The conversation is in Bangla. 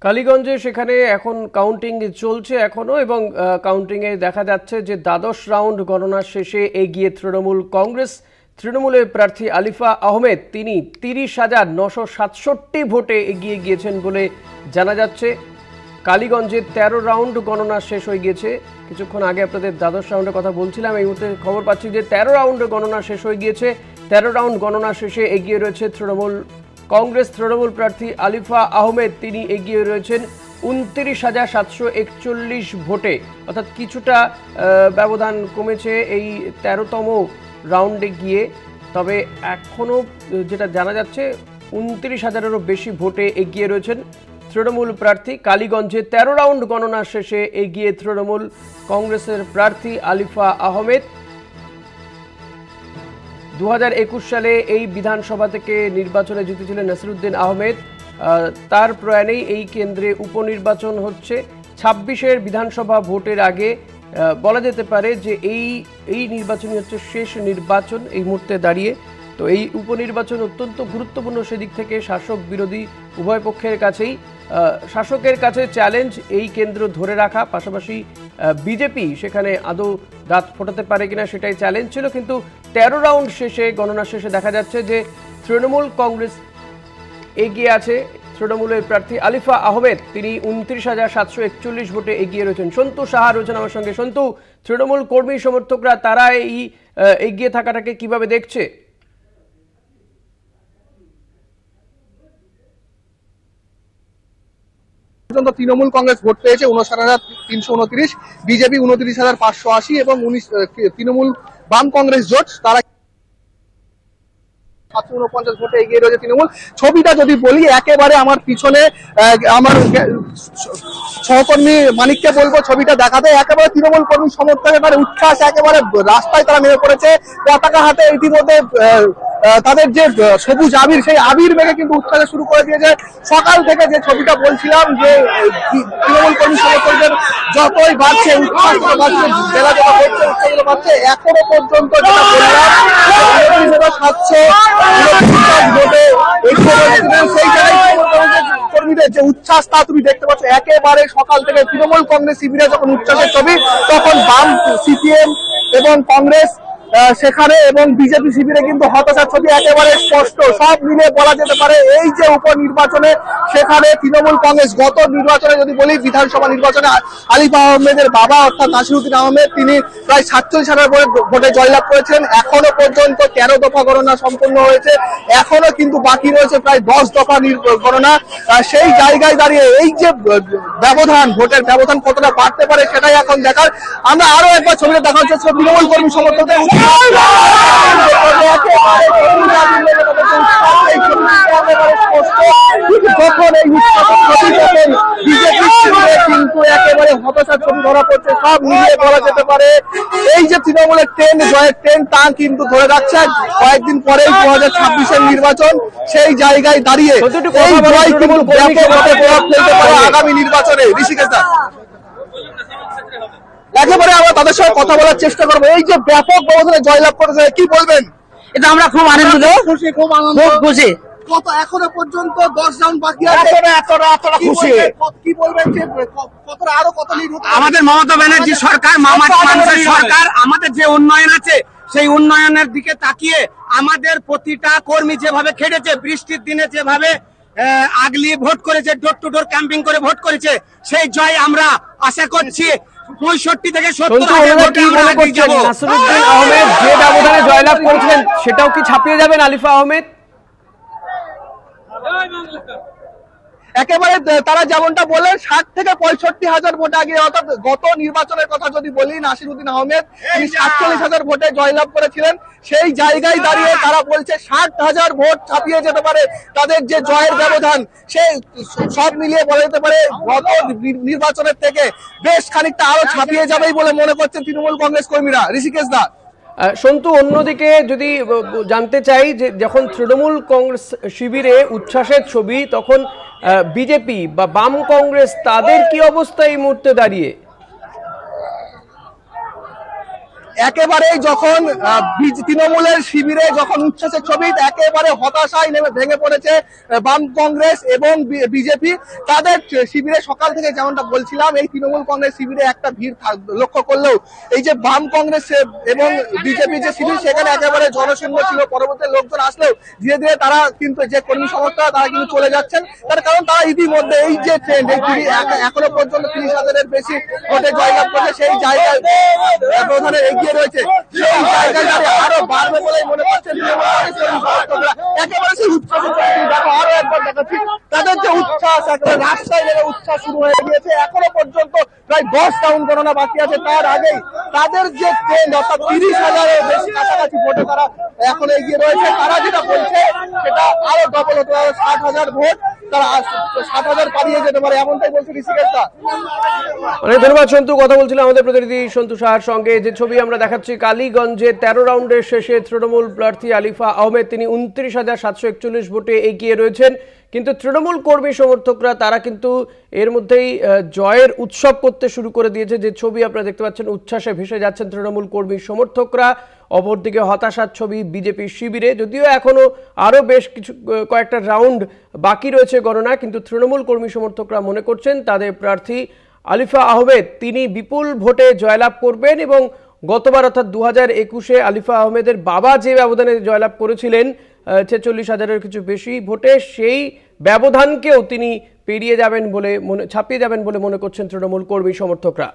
কালীগঞ্জে সেখানে এখন কাউন্টিং চলছে এখনো এবং কাউন্টিংয়ে দেখা যাচ্ছে যে দ্বাদশ রাউন্ড গণনা শেষে এগিয়ে তৃণমূল কংগ্রেস। তৃণমূলের প্রার্থী আলিফা আহমেদ তিনি 30,967 ভোটে এগিয়ে গিয়েছেন বলে জানা যাচ্ছে। কালীগঞ্জে 13 রাউন্ড গণনা শেষ হয়ে গিয়েছে। কিছুক্ষণ আগে আপনাদের দ্বাদশ রাউন্ডের কথা বলছিলাম, এই মুহূর্তে খবর পাচ্ছি যে 13 রাউন্ড গণনা শেষ হয়ে গিয়েছে। 13 রাউন্ড গণনা শেষে এগিয়ে রয়েছে তৃণমূল কংগ্রেস। তৃণমূল প্রার্থী আলিফা আহমেদ তিনি এগিয়ে রয়েছেন 29,741 ভোটে, অর্থাৎ কিছুটা ব্যবধান কমেছে এই 13তম রাউন্ডে গিয়ে। তবে এখনও যেটা জানা যাচ্ছে 29,000-এরও বেশি ভোটে এগিয়ে রয়েছেন তৃণমূল প্রার্থী। কালীগঞ্জে 13 রাউন্ড গণনা শেষে এগিয়ে তৃণমূল কংগ্রেসের প্রার্থী আলিফা আহমেদ। 2021 সালে এই বিধানসভা থেকে নির্বাচনে জিতেছিলেন নাসিরউদ্দিন আহমেদ। তার প্রয়াণেই এই কেন্দ্রে উপনির্বাচন হচ্ছে। 26-এর বিধানসভা ভোটের আগে বলা যেতে পারে যে এই নির্বাচনই হচ্ছে শেষ নির্বাচন এই মুহূর্তে দাঁড়িয়ে। তো এই উপনির্বাচন অত্যন্ত গুরুত্বপূর্ণ সেদিক থেকে শাসক বিরোধী উভয় পক্ষের কাছেই। শাসকের কাছে চ্যালেঞ্জ এই কেন্দ্র ধরে রাখা, পাশাপাশি বিজেপি সেখানে আদৌ দাঁত ফোটাতে পারে কিনা সেটাই চ্যালেঞ্জ ছিল। কিন্তু 13 রাউন্ড শেষে গণনা শেষে দেখা যাচ্ছে যে তৃণমূল কংগ্রেস এগিয়ে আছে। তৃণমূলের প্রার্থী আলিফা আহমেদ তিনি 29,741 ভোটে এগিয়ে রয়েছেন। সন্তু সাহা রয়েছেন আমার সঙ্গে। সন্তু, তৃণমূল কর্মী সমর্থকরা তারা এই এগিয়ে থাকাটাকে কিভাবে দেখছে? তৃণমূল কংগ্রেস ভোট পেয়েছে 59,329, বিজেপি 29,580 এবং তৃণমূল বাম কংগ্রেস জোট তারা 749 ভোটে এগিয়ে রয়েছে তৃণমূল। ছবিটা যদি বলি, একেবারে আমার পিছনে আমার সহকর্মী মানিককে বলবো ছবিটা দেখাতে। একেবারে তৃণমূল কর্মী সমর্থকের উচ্ছ্বাস, একেবারে রাস্তায় তারা নেমে পড়েছে পতাকা হাতে। ইতিমধ্যে তাদের যে সবুজ আবির, সেই আবির মেঘে কিন্তু উচ্ছ্বাসে শুরু করে দিয়েছে। সকাল থেকে যে ছবিটা বলছিলাম যে তৃণমূল কর্মী সমর্থকদের যতই বাড়ছে উচ্ছ্বাস বাড়ছে, জেলা জেলা হচ্ছে উৎসবগুলো বাড়ছে, এখনো পর্যন্ত যেটা বললাম সেই জায়গায় কর্মীদের যে উচ্ছ্বাস তা তুমি দেখতে পাচ্ছ। একেবারে সকাল থেকে তৃণমূল কংগ্রেস শিবিরে যখন উচ্ছ্বাসের ছবি, তখন বাম, সিপিএম এবং কংগ্রেস সেখানে এবং বিজেপি শিবিরে কিন্তু হতাশার ছবি একেবারে স্পষ্ট। সব মিলে বলা যেতে পারে এই যে উপনির্বাচনে সেখানে তৃণমূল কংগ্রেস গত নির্বাচনে যদি বলি বিধানসভা নির্বাচনে আলিফা আহমেদের বাবা অর্থাৎ নাসিরউদ্দিন আহমেদ তিনি প্রায় 47,000 ভোটে জয়লাভ করেছিলেন। এখনো পর্যন্ত 13 দফা গণনা সম্পন্ন হয়েছে, এখনো কিন্তু বাকি রয়েছে প্রায় 10 দফা গণনা। সেই জায়গায় দাঁড়িয়ে এই যে ব্যবধান, ভোটের ব্যবধান কতটা বাড়তে পারে সেটাই এখন দেখার। আমরা আরো একবার ছবিটা দেখার চেষ্টা করব। তৃণমূল কর্মী সমর্থকদের কিন্তু একেবারে হতাশার ছবি ধরা পড়ছে। সব মিলিয়ে বলা যেতে পারে এই যে তৃণমূলের ট্রেন, জয়ের ট্রেন, তা কিন্তু ধরে রাখছে। কয়েকদিন পরেই 2026-এর নির্বাচন, সেই জায়গায় দাঁড়িয়ে এই জয় কিন্তু ব্যাপকভাবে প্রভাব ফেলতে পারে আগামী নির্বাচনে। ঋষিকেশ দা, একেবারে আমরা তাদের সঙ্গে কথা বলার চেষ্টা করবো। এই যে ব্যাপক ব্যবধানে জয়লাভ করেছে, কি বলবেন? এটা আমরা খুব আনন্দিত, খুব খুশি। কত এখনো পর্যন্ত 10 রাউন্ড বাকি আছে, এতটা খুশি। কি বলবেন যে কতটা আরো কত লিড হতে? আমাদের মমতা ব্যানার্জি সরকার, মানুষের সরকার, আমাদের যে উন্নয়ন আছে সেই উন্নয়নের দিকে তাকিয়ে আমাদের প্রতিটা কর্মী যেভাবে খেটেছে, বৃষ্টির দিনে যেভাবে আগলি ভোট করেছে, ডোর টু ডোর ক্যাম্পিং করে ভোট করেছে, সেই জয় আমরা আশা করছি 65 থেকে 70,000 ভোটে আমরা এগিয়ে যাব। নাসিরউদ্দিন আহমেদ যে ব্যবধানে জয়লাভ করেছিলেন সেটাও কি ছাপিয়ে যাবেন আলিফা আহমেদ? একেবারে তারা যেমনটা বলেন 60 থেকে 65,000 ভোট আগে, অর্থাৎ গত নির্বাচনের কথা যদি বলি নাসিরউদ্দিন আহমেদ তিনি 47,000 ভোটে জয়লাভ করেছিলেন। সেই জায়গায় দাঁড়িয়ে তারা বলছে 60,000 ভোট ছাপিয়ে যেতে পারে তাদের যে জয়ের ব্যবধান। সেই সব মিলিয়ে বলা যেতে পারে গত নির্বাচনের থেকে বেশ খানিকটা আরো ছাপিয়ে যাবেই বলে মনে করছেন তৃণমূল কংগ্রেস কর্মীরা। ঋষিকেশ দা, সন্তু, অন্যদিকে যদি জানতে চাই যে যখন তৃণমূল কংগ্রেস শিবিরে উচ্ছ্বাসের ছবি, তখন বিজেপি বা বাম কংগ্রেস তাদের কি অবস্থা এই মুহূর্তে দাঁড়িয়ে? একেবারেই যখন তৃণমূলের শিবিরে যখন উচ্ছ্বাসের ছবি, একেবারে হতাশায় নেমে ভেঙে পড়েছে বাম কংগ্রেস এবং বিজেপি। তাদের শিবিরে সকাল থেকে যেমনটা বলছিলাম, এই তৃণমূল কংগ্রেস শিবিরে একটা ভিড় লক্ষ্য করলেও এই যে বাম কংগ্রেস এবং বিজেপি যে শিবির, সেখানে একেবারে জনশূন্য ছিল। পরবর্তী লোকজন আসলেও ধীরে ধীরে তারা কিন্তু যে কর্মী সমর্থকরা তারা কিন্তু চলে যাচ্ছেন, তার কারণ তারা ইতিমধ্যে এই যে ট্রেন্ড এখনো পর্যন্ত 30,000-এর বেশি ভোটে জয়লাভ করছে, সেই জায়গায় ব্যবধানে এগিয়ে রয়েছে। সেই জায়গায় আরো বাড়বে বলে মনে করছেন একেবারে সেই উচ্ছ্বাস। দেখো আরো একবার দেখাচ্ছি তাদের যে উচ্ছ্বাস, একেবারে রাস্তায় নেমে উচ্ছ্বাস শুরু হয়ে গিয়েছে। এখনো পর্যন্ত প্রায় 10 রাউন্ড গণনা বাকি আছে, তার আগেই তাদের যে ট্রেন্ড অর্থাৎ 30,000-এর বেশি কাছাকাছি ভোটে তারা এখন এগিয়ে রয়েছে। তারা যেটা বলছে সেটা আরো ডবল হতে পারে, 60,000 ভোট তারা 60,000 পালিয়ে যেতে পারে, এমনটাই বলছে ঋষিকেশদা। অনেক ধন্যবাদ সন্তু। কথা বলছিলাম আমাদের প্রতিনিধি সন্তু সাহার সঙ্গে। যে ছবি আমরা দেখাচ্ছি, কালীগঞ্জে 13 রাউন্ডের শেষে তৃণমূল প্রার্থী আলিফা আহমেদ তিনি 29,741 ভোটে এগিয়ে রয়েছেন। কিন্তু তৃণমূল কর্মী সমর্থকরা তারা কিন্তু এর মধ্যেই জয়ের উৎসব করতে শুরু করে দিয়েছে। যে ছবি আপনারা দেখতে পাচ্ছেন, উচ্ছ্বাসে ভেসে যাচ্ছেন তৃণমূল কর্মী সমর্থকরা। অপরদিকে হতাশার ছবি বিজেপির শিবিরে, যদিও এখনো আরও বেশ কয়েকটা রাউন্ড বাকি রয়েছে গণনা, কিন্তু তৃণমূল কর্মী সমর্থকরা মনে করছেন তাদের প্রার্থী আলিফা আহমেদ তিনি বিপুল ভোটে জয়লাভ করবেন। এবং গতবার অর্থাৎ 2021-এ আলিফা আহমেদের বাবা যে ব্যবধানে জয়লাভ করেছিলেন 46,000-এর কিছু বেশি ভোটে, সেই ব্যবধানকেও তিনি ছাপিয়ে যাবেন বলে মনে করছেন তৃণমূল কর্মী সমর্থকরা।